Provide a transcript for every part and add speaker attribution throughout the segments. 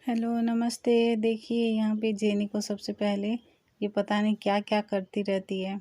Speaker 1: Hello नमस्ते। देखिए यहाँ पे जेनी को सबसे पहले ये पता नहीं क्या क्या करती रहती है।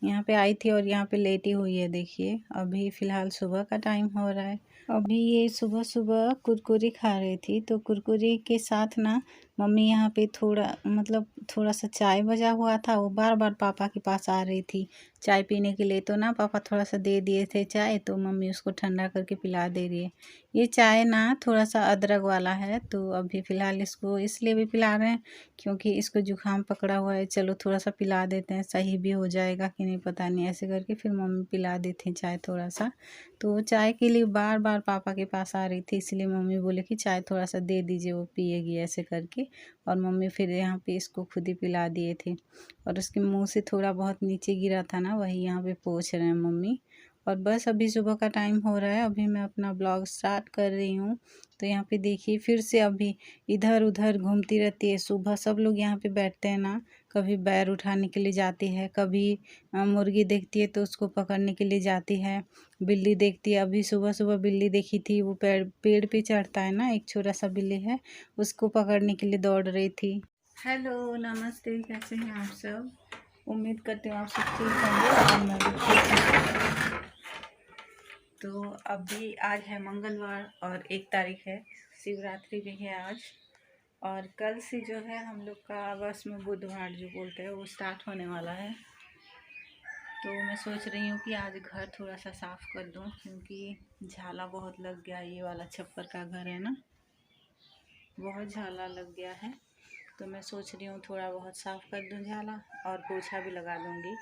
Speaker 1: यहाँ पे आई थी और यहाँ पे लेटी हुई है। देखिए अभी फ़िलहाल सुबह का टाइम हो रहा है। अभी ये सुबह सुबह कुरकुरी खा रही थी, तो कुरकुरी के साथ ना मम्मी यहाँ पे थोड़ा सा चाय बजा हुआ था। वो बार बार पापा के पास आ रही थी चाय पीने के लिए, तो ना पापा थोड़ा सा दे दिए थे चाय, तो मम्मी उसको ठंडा करके पिला दे रही है। ये चाय ना थोड़ा सा अदरक वाला है, तो अभी फ़िलहाल इसको इसलिए भी पिला रहे हैं क्योंकि इसको जुकाम पकड़ा हुआ है। चलो थोड़ा सा पिला देते हैं, सही भी हो जाएगा कि नहीं पता नहीं। ऐसे करके फिर मम्मी पिला दी थी चाय थोड़ा सा। तो चाय के लिए बार बार पापा के पास आ रही थी, इसलिए मम्मी बोले कि चाय थोड़ा सा दे दीजिए, वो पिएगी ऐसे करके। और मम्मी फिर यहाँ पे इसको खुद ही पिला दिए थे। और उसके मुंह से थोड़ा बहुत नीचे गिरा था ना, वही यहाँ पे पोंछ रहे हैं मम्मी। और बस अभी सुबह का टाइम हो रहा है, अभी मैं अपना ब्लॉग स्टार्ट कर रही हूँ। तो यहाँ पे देखिए फिर से अभी इधर उधर घूमती रहती है। सुबह सब लोग यहाँ पे बैठते हैं ना, कभी बैर उठाने के लिए जाती है, कभी मुर्गी देखती है तो उसको पकड़ने के लिए जाती है। बिल्ली देखती है, अभी सुबह सुबह बिल्ली देखी थी, वो पेड़ पे चढ़ता है ना, एक छोटा सा बिल्ली है, उसको पकड़ने के लिए दौड़ रही थी। हेलो नमस्ते, कैसे हैं आप सब? उम्मीद करती हूँ आप सब ठीक होंगे और मैं भी ठीक हूँ। तो अभी आज है मंगलवार और 1 तारीख है, शिवरात्रि भी है आज। और कल से जो है हम लोग का बस में बुधवार जो बोलते हैं वो स्टार्ट होने वाला है। तो मैं सोच रही हूँ कि आज घर थोड़ा सा साफ़ कर दूँ, क्योंकि झाला बहुत लग गया। ये वाला छप्पर का घर है ना, बहुत झाला लग गया है। तो मैं सोच रही हूँ थोड़ा बहुत साफ़ कर दूँ झाला, और पोछा भी लगा दूँगी,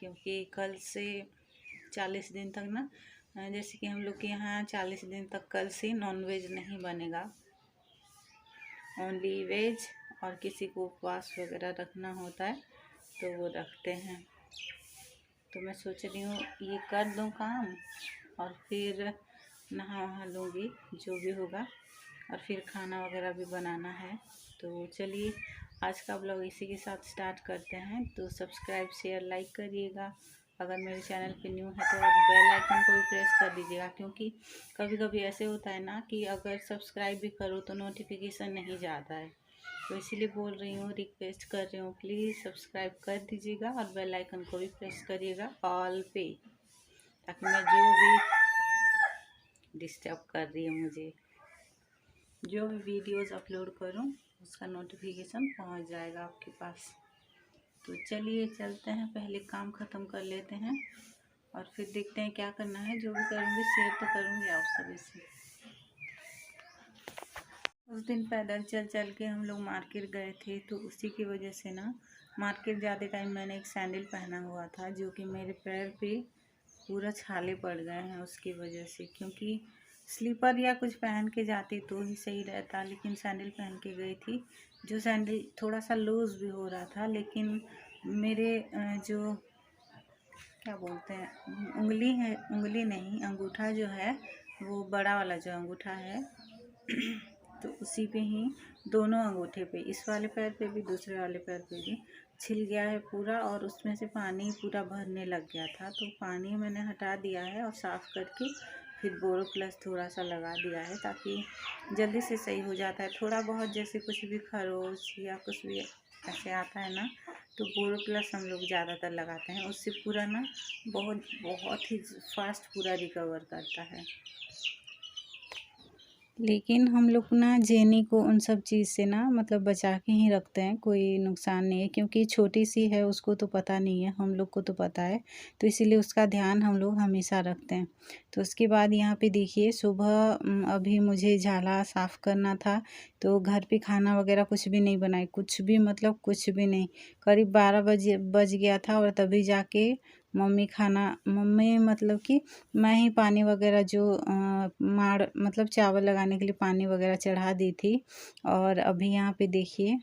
Speaker 1: क्योंकि कल से 40 दिन तक ना, जैसे कि हम लोग के यहाँ 40 दिन तक कल से नॉनवेज नहीं बनेगा, ओनली वेज। और किसी को उपवास वगैरह रखना होता है तो वो रखते हैं। तो मैं सोच रही हूँ ये कर दूँ काम, और फिर नहा वहा लूँगी जो भी होगा, और फिर खाना वगैरह भी बनाना है। तो चलिए आज का ब्लॉग इसी के साथ स्टार्ट करते हैं। तो सब्सक्राइब शेयर लाइक करिएगा। अगर मेरे चैनल पे न्यू है तो आप बेल आइकन को भी प्रेस कर दीजिएगा, क्योंकि कभी कभी ऐसे होता है ना कि अगर सब्सक्राइब भी करो तो नोटिफिकेशन नहीं जाता है। तो इसीलिए बोल रही हूँ, रिक्वेस्ट कर रही हूँ, प्लीज़ सब्सक्राइब कर दीजिएगा और बेल आइकन को भी प्रेस करिएगा ऑल पे, ताकि मैं जो भी डिस्टर्ब कर रही हूँ मुझे, जो भी वीडियोस अपलोड करूँ उसका नोटिफिकेशन पहुँच जाएगा आपके पास। तो चलिए चलते हैं, पहले काम ख़त्म कर लेते हैं और फिर देखते हैं क्या करना है। जो भी करूँगी शेयर तो करूँगी आप सभी से। उस दिन पैदल चल चल के हम लोग मार्केट गए थे, तो उसी की वजह से ना मार्केट जाते टाइम मैंने एक सैंडल पहना हुआ था, जो कि मेरे पैर पे पूरा छाले पड़ गए हैं उसकी वजह से। क्योंकि स्लीपर या कुछ पहन के जाती तो ही सही रहता, लेकिन सैंडल पहन के गई थी। जो सैंडल थोड़ा सा लूज़ भी हो रहा था, लेकिन मेरे जो क्या बोलते हैं, उंगली है, उंगली नहीं अंगूठा जो है, वो बड़ा वाला जो अंगूठा है तो उसी पे ही दोनों अंगूठे पे, इस वाले पैर पे भी दूसरे वाले पैर पे भी छिल गया है पूरा, और उसमें से पानी पूरा भरने लग गया था। तो पानी मैंने हटा दिया है और साफ़ करके फिर बोरो प्लस थोड़ा सा लगा दिया है, ताकि जल्दी से सही हो जाता है। थोड़ा बहुत जैसे कुछ भी खरोच या कुछ भी ऐसे आता है ना, तो बोरो प्लस हम लोग ज़्यादातर लगाते हैं, उससे पूरा ना बहुत बहुत ही फास्ट पूरा रिकवर करता है। लेकिन हम लोग ना जेनी को उन सब चीज़ से ना बचा के ही रखते हैं, कोई नुकसान नहीं है, क्योंकि छोटी सी है, उसको तो पता नहीं है, हम लोग को तो पता है। तो इसीलिए उसका ध्यान हम लोग हमेशा रखते हैं। तो उसके बाद यहाँ पे देखिए सुबह अभी मुझे झाला साफ़ करना था, तो घर पे खाना वगैरह कुछ भी नहीं बनाई, कुछ भी कुछ भी नहीं। करीब 12 बज गया था, और तभी जाके मम्मी कि मैं ही पानी वगैरह जो चावल लगाने के लिए पानी वगैरह चढ़ा दी थी। और अभी यहाँ पे देखिए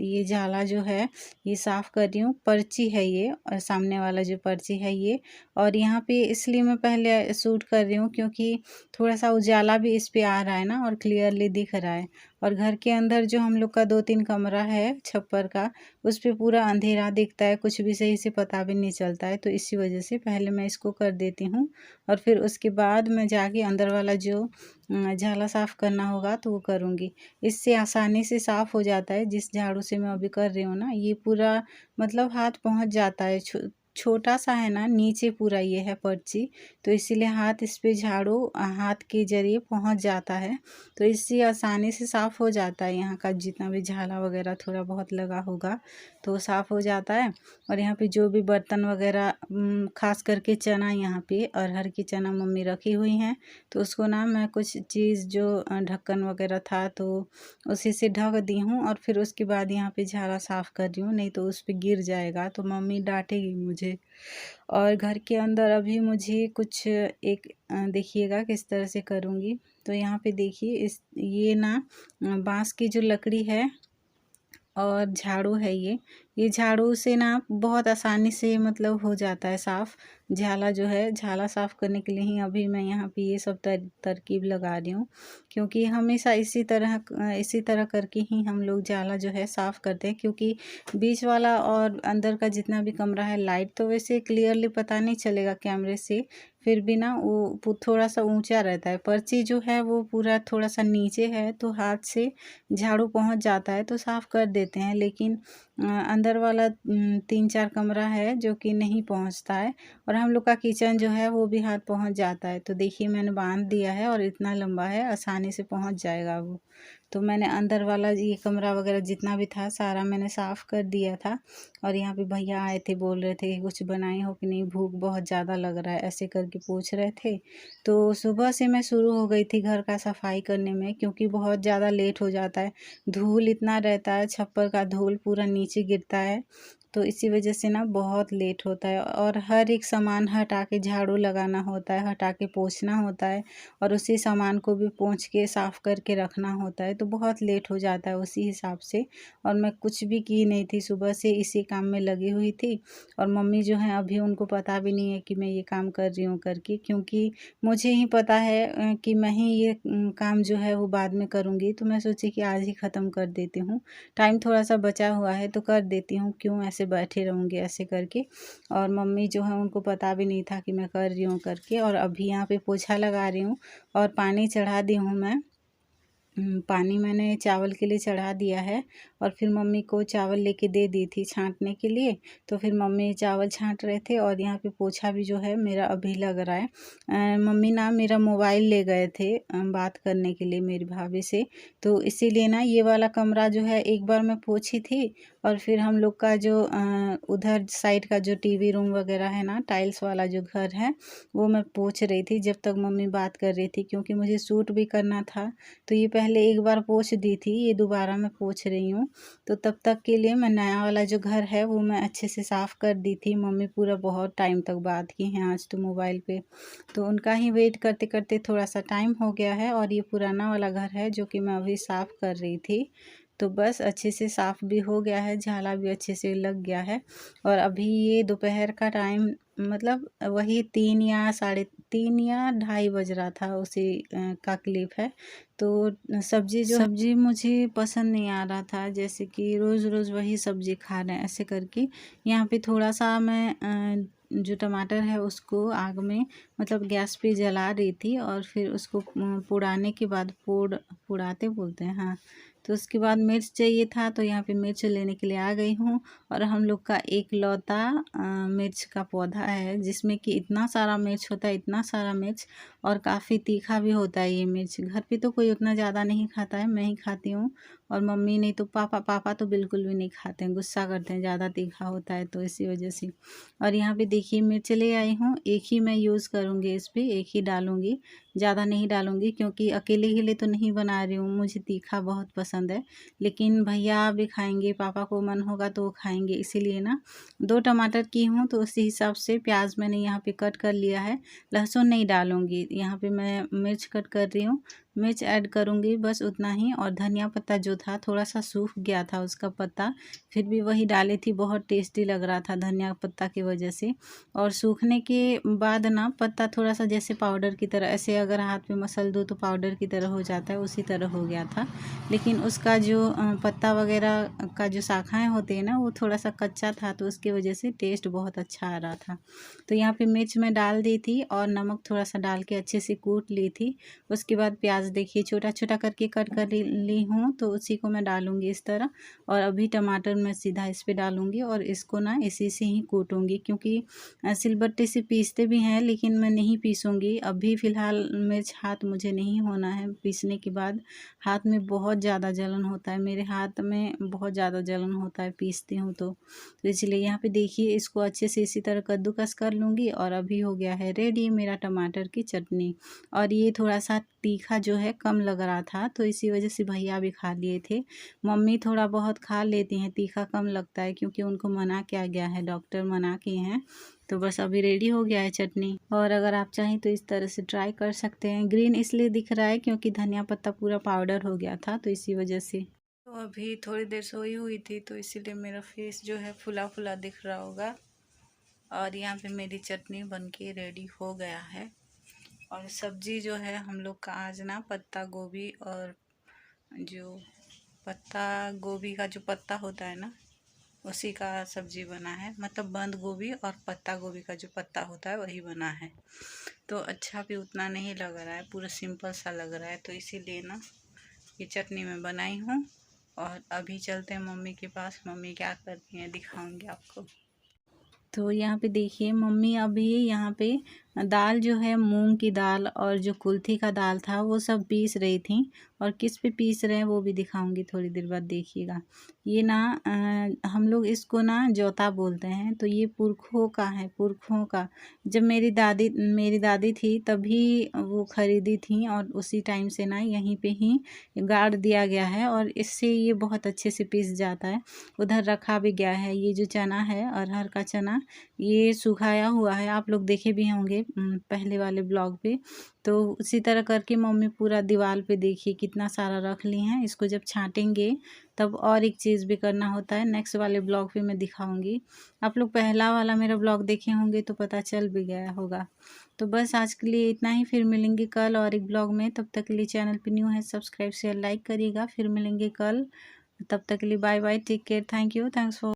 Speaker 1: ये झाला जो है ये साफ़ कर रही हूँ। पर्ची है ये, और सामने वाला जो पर्ची है ये। और यहाँ पे इसलिए मैं पहले शूट कर रही हूँ क्योंकि थोड़ा सा उजाला भी इस पे आ रहा है ना, और क्लियरली दिख रहा है। और घर के अंदर जो हम लोग का 2-3 कमरा है छप्पर का, उस पे पूरा अंधेरा दिखता है, कुछ भी सही से पता भी नहीं चलता है। तो इसी वजह से पहले मैं इसको कर देती हूँ और फिर उसके बाद मैं जाके अंदर वाला जो झाला साफ़ करना होगा तो वो करूँगी। इससे आसानी से साफ़ हो जाता है। जिस झाड़ू से मैं अभी कर रही हूँ ना, ये पूरा मतलब हाथ पहुँच जाता है। छोटा सा है ना, नीचे पूरा ये है पर्ची, तो इसीलिए हाथ इस पे झाड़ू हाथ के ज़रिए पहुँच जाता है। तो इससे आसानी से साफ़ हो जाता है। यहाँ का जितना भी झाला वगैरह थोड़ा बहुत लगा होगा तो साफ़ हो जाता है। और यहाँ पे जो भी बर्तन वगैरह ख़ास करके चना, यहाँ पे अरहर की चना मम्मी रखी हुई हैं, तो उसको ना मैं कुछ चीज़ जो ढक्कन वगैरह था तो उसी से ढक दी हूँ और फिर उसके बाद यहाँ पे झाला साफ़ कर रही हूँ, नहीं तो उस पे गिर जाएगा तो मम्मी डांटेगी मुझे। और घर के अंदर अभी मुझे कुछ एक देखिएगा किस तरह से करूँगी। तो यहाँ पे देखिए इस ये ना बांस की जो लकड़ी है और झाड़ू है ये झाड़ू से ना बहुत आसानी से मतलब हो जाता है साफ़। झाला जो है, झाला साफ़ करने के लिए ही अभी मैं यहाँ पे ये सब तरकीब लगा रही हूँ, क्योंकि हमेशा इसी तरह करके ही हम लोग झाला जो है साफ़ करते हैं। क्योंकि बीच वाला और अंदर का जितना भी कमरा है, लाइट तो वैसे क्लियरली पता नहीं चलेगा कैमरे से, फिर भी ना वो थोड़ा सा ऊंचा रहता है। पर्ची जो है वो पूरा थोड़ा सा नीचे है, तो हाथ से झाड़ू पहुंच जाता है तो साफ़ कर देते हैं। लेकिन अंदर वाला 3-4 कमरा है जो कि नहीं पहुंचता है, और हम लोग का किचन जो है वो भी हाथ पहुंच जाता है। तो देखिए मैंने बांध दिया है और इतना लंबा है, आसानी से पहुंच जाएगा वो। तो मैंने अंदर वाला ये कमरा वगैरह जितना भी था सारा मैंने साफ़ कर दिया था। और यहाँ पे भैया आए थे, बोल रहे थे कि कुछ बनाई हो कि नहीं, भूख बहुत ज़्यादा लग रहा है, ऐसे करके पूछ रहे थे। तो सुबह से मैं शुरू हो गई थी घर का सफाई करने में, क्योंकि बहुत ज़्यादा लेट हो जाता है। धूल इतना रहता है, छप्पर का धूल पूरा नीचे गिरता है, तो इसी वजह से ना बहुत लेट होता है। और हर एक सामान हटा के झाड़ू लगाना होता है, हटा के पोंछना होता है, और उसी सामान को भी पोंछ के साफ़ करके रखना होता है, तो बहुत लेट हो जाता है उसी हिसाब से। और मैं कुछ भी की नहीं थी, सुबह से इसी काम में लगी हुई थी। और मम्मी जो हैं अभी उनको पता भी नहीं है कि मैं ये काम कर रही हूँ करके, क्योंकि मुझे ही पता है कि मैं ही ये काम जो है वो बाद में करूँगी। तो मैं सोची कि आज ही ख़त्म कर देती हूँ, टाइम थोड़ा सा बचा हुआ है तो कर देती हूँ, क्यों ऐसे बैठे रहूँगी ऐसे करके। और मम्मी जो है उनको पता भी नहीं था कि मैं कर रही हूँ करके। और अभी यहाँ पे पोछा लगा रही हूँ और पानी चढ़ा दी हूँ मैं। पानी मैंने चावल के लिए चढ़ा दिया है, और फिर मम्मी को चावल लेके दे दी थी छांटने के लिए। तो फिर मम्मी चावल छांट रहे थे और यहाँ पे पोछा भी जो है मेरा अभी लग रहा है। मम्मी ना मेरा मोबाइल ले गए थे बात करने के लिए मेरी भाभी से, तो इसीलिए ना ये वाला कमरा जो है एक बार मैं पोछी थी। और फिर हम लोग का जो उधर साइड का जो टीवी रूम वगैरह है ना, टाइल्स वाला जो घर है, वो मैं पोछ रही थी जब तक मम्मी बात कर रही थी, क्योंकि मुझे सूट भी करना था। तो ये पहले एक बार पोंछ दी थी, ये दोबारा मैं पोंछ रही हूँ। तो तब तक के लिए मैं नया वाला जो घर है वो मैं अच्छे से साफ़ कर दी थी। मम्मी पूरा बहुत टाइम तक बात की हैं आज तो मोबाइल पे, तो उनका ही वेट करते करते थोड़ा सा टाइम हो गया है। और ये पुराना वाला घर है जो कि मैं अभी साफ़ कर रही थी, तो बस अच्छे से साफ़ भी हो गया है, झाला भी अच्छे से लग गया है। और अभी ये दोपहर का टाइम मतलब वही 3 या साढ़े 3 या ढाई बज रहा था, उसी का क्लिप है। तो सब्ज़ी मुझे पसंद नहीं आ रहा था, जैसे कि रोज़ रोज़ वही सब्ज़ी खा रहे हैं ऐसे करके। यहाँ पे थोड़ा सा मैं जो टमाटर है उसको आग में मतलब गैस पे जला रही थी, और फिर उसको पुड़ाने के बाद पुड़ाते बोलते हैं, हाँ। तो उसके बाद मिर्च चाहिए था, तो यहाँ पे मिर्च लेने के लिए आ गई हूँ। और हम लोग का एक लौता मिर्च का पौधा है, जिसमें कि इतना सारा मिर्च होता है, इतना सारा मिर्च, और काफ़ी तीखा भी होता है ये मिर्च। घर पे तो कोई उतना ज़्यादा नहीं खाता है, मैं ही खाती हूँ। और मम्मी नहीं तो पापा तो बिल्कुल भी नहीं खाते हैं, गुस्सा करते हैं ज़्यादा तीखा होता है, तो इसी वजह से। और यहाँ पे देखिए मिर्च ले आई हूँ, एक ही मैं यूज़ करूँगी, इस पर एक ही डालूँगी, ज़्यादा नहीं डालूँगी, क्योंकि अकेले के लिए तो नहीं बना रही हूँ, मुझे तीखा बहुत पसंद है। लेकिन भैया भी खाएंगे, पापा को मन होगा तो वो खाएंगे, इसीलिए ना 2 टमाटर की हूँ, तो उसी हिसाब से प्याज मैंने यहाँ पे कट कर लिया है। लहसुन नहीं डालूँगी, यहाँ पे मैं मिर्च कट कर रही हूँ। मिर्च ऐड करूँगी, बस उतना ही। और धनिया पत्ता जो था थोड़ा सा सूख गया था उसका पत्ता, फिर भी वही डाली थी, बहुत टेस्टी लग रहा था धनिया पत्ता की वजह से। और सूखने के बाद ना पत्ता थोड़ा सा जैसे पाउडर की तरह, ऐसे अगर हाथ में मसल दो तो पाउडर की तरह हो जाता है, उसी तरह हो गया था। लेकिन उसका जो पत्ता वगैरह का जो शाखाएँ होती हैं ना, वो थोड़ा सा कच्चा था, तो उसकी वजह से टेस्ट बहुत अच्छा आ रहा था। तो यहाँ पे मिर्च मैं डाल दी थी और नमक थोड़ा सा डाल के अच्छे से कूट ली थी। उसके बाद प्याज देखिए छोटा छोटा करके कट कर ली हूँ, तो उसी को मैं डालूँगी इस तरह। और अभी टमाटर मैं सीधा इस पे डालूँगी और इसको ना इसी से ही कूटूँगी, क्योंकि सिलबट्टे से पीसते भी हैं लेकिन मैं नहीं पीसूँगी अभी। फ़िलहाल मिर्च हाथ मुझे नहीं होना है, पीसने के बाद हाथ में बहुत ज़्यादा जलन होता है, मेरे हाथ में बहुत ज़्यादा जलन होता है पीसती हूँ तो इसलिए यहाँ पे देखिए इसको अच्छे से इसी तरह कद्दूकस कर लूँगी। और अभी हो गया है रेडी मेरा टमाटर की चटनी। और ये थोड़ा सा तीखा जो है कम लग रहा था, तो इसी वजह से भैया भी खा लिए थे। मम्मी थोड़ा बहुत खा लेती हैं, तीखा कम लगता है क्योंकि उनको मना किया गया है, डॉक्टर मना किए हैं। तो बस अभी रेडी हो गया है चटनी। और अगर आप चाहें तो इस तरह से ट्राई कर सकते हैं। ग्रीन इसलिए दिख रहा है क्योंकि धनिया पत्ता पूरा पाउडर हो गया था, तो इसी वजह से। तो अभी थोड़ी देर सोई हुई थी, तो इसीलिए मेरा फेस जो है फुला फुला दिख रहा होगा। और यहाँ पे मेरी चटनी बनके रेडी हो गया है। और सब्जी जो है हम लोग का आज ना पत्ता गोभी, और जो पत्ता गोभी का जो पत्ता होता है ना, उसी का सब्जी बना है। मतलब बंद गोभी और पत्ता गोभी का जो पत्ता होता है वही बना है। तो अच्छा भी उतना नहीं लग रहा है, पूरा सिंपल सा लग रहा है, तो इसीलिए ना ये चटनी मैं बनाई हूँ। और अभी चलते हैं मम्मी के पास, मम्मी क्या करती हैं दिखाऊंगी आपको। तो यहाँ पे देखिए मम्मी अभी यहाँ पे दाल जो है मूंग की दाल और जो कुल्थी का दाल था वो सब पीस रही थी। और किस पे पीस रहे हैं वो भी दिखाऊंगी थोड़ी देर बाद, देखिएगा। ये ना हम लोग इसको ना जोता बोलते हैं, तो ये पुरखों का है, पुरखों का। जब मेरी दादी थी तभी वो खरीदी थी, और उसी टाइम से ना यहीं पे ही गाड़ दिया गया है, और इससे ये बहुत अच्छे से पीस जाता है। उधर रखा भी गया है। ये जो चना है अरहर का चना, ये सुखाया हुआ है, आप लोग देखे भी होंगे पहले वाले ब्लॉग पे। तो उसी तरह करके मम्मी पूरा दीवार पे देखिए कितना सारा रख ली हैं। इसको जब छांटेंगे तब और एक चीज़ भी करना होता है, नेक्स्ट वाले ब्लॉग पे मैं दिखाऊंगी। आप लोग पहला वाला मेरा ब्लॉग देखे होंगे तो पता चल भी गया होगा। तो बस आज के लिए इतना ही, फिर मिलेंगे कल और एक ब्लॉग में। तब तक के लिए चैनल पे न्यू है सब्सक्राइब शेयर लाइक करिएगा। फिर मिलेंगे कल, तब तक के लिए bye bye, take care, thank you, thanks for